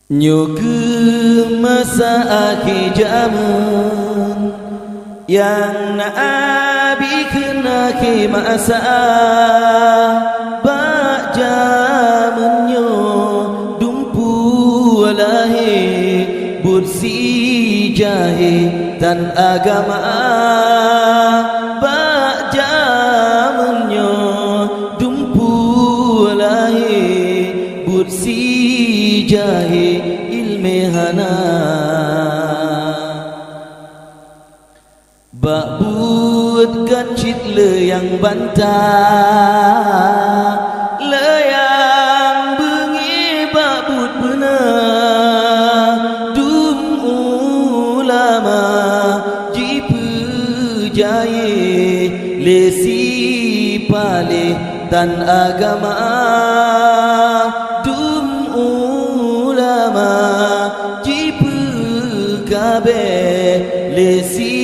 Nyuke masa akhir zaman yang Nabi kena ke masa bak zamannya dumpu lahir bursi jahil dan agama bak zamannya dumpu lahir bursi jahil ilmehana bak buat kacit le yang bantah le yang bengi bak buat benar dum ulama jipu jahil lesi palih dan agama jipu kabe lesi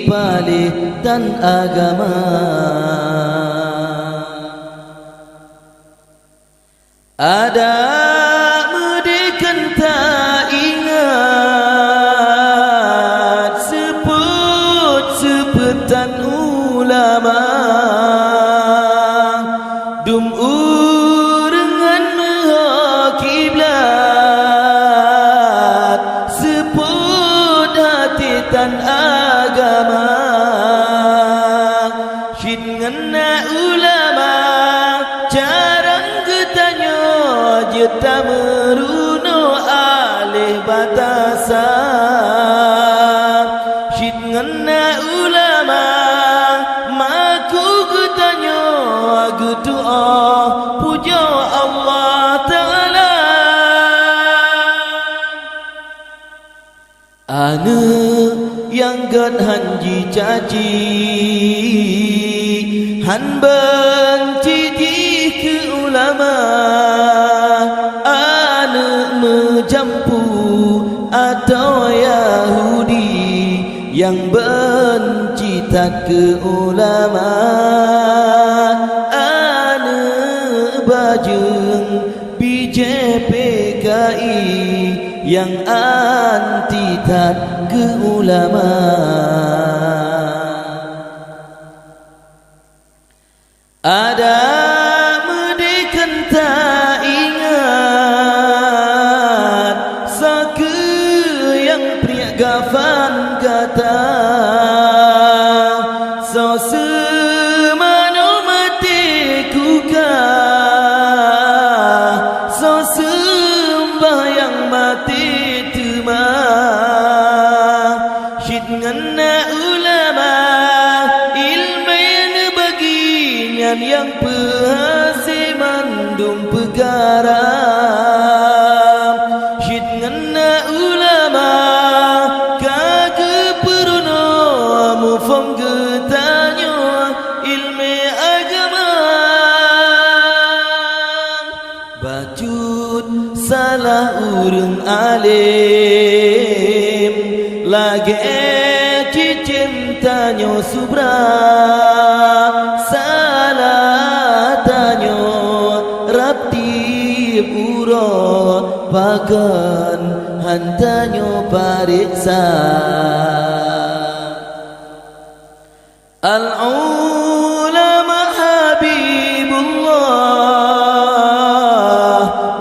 palih dan agama ada medekan tak ingat sepetan ulama dum urengan kiblat seput hati tan agama shin ngena ulama jarang ketanya jeta meruno alih batasan shin ngena ulama maku ketanya doa puja Allah Ta'ala ane yang gad hanji caci han benci ke ulama ane menjampu atau Yahudi yang benci tak ke ulama ane bajeng BJPKI yang anti tak ke ulama ada medekan tak ingat sake yang pria gafan kata so semano mati kuka so sembahyang mati tuma syid ngena ulama ilmu yang bagian yang pahasi mandum perkara syid ngena ulama kage peruno mufam getanya ilmu agama bacut salah urang alim lagi cicim tanyo subra salah tanyo rapti pura pakan hantanyo pariksa al-ulama habibullah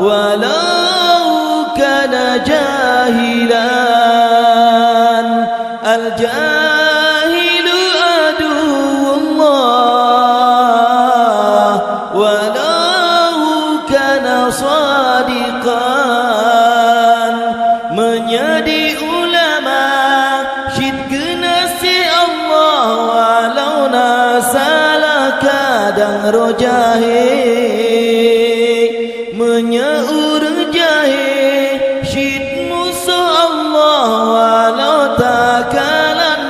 walau kana jahilan al-jahilu aduwullah walau kana sadiqan menjadi ulama syid genasi Allah walau nasalah kadang rojahil menyaur jahil syid musuh Allah walau takalan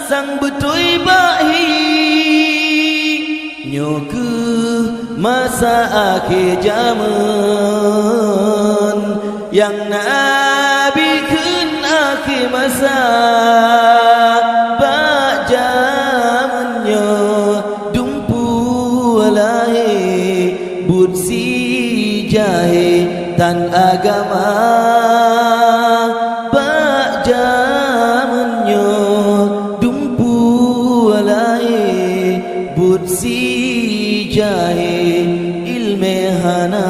sang betui bahi nyoke masa akhir zaman yang Nabi kun akhir masa bak zamannya dumpu lahir bursi jahil tan agama bak jamannya dumpu alai but si jahe ilme hana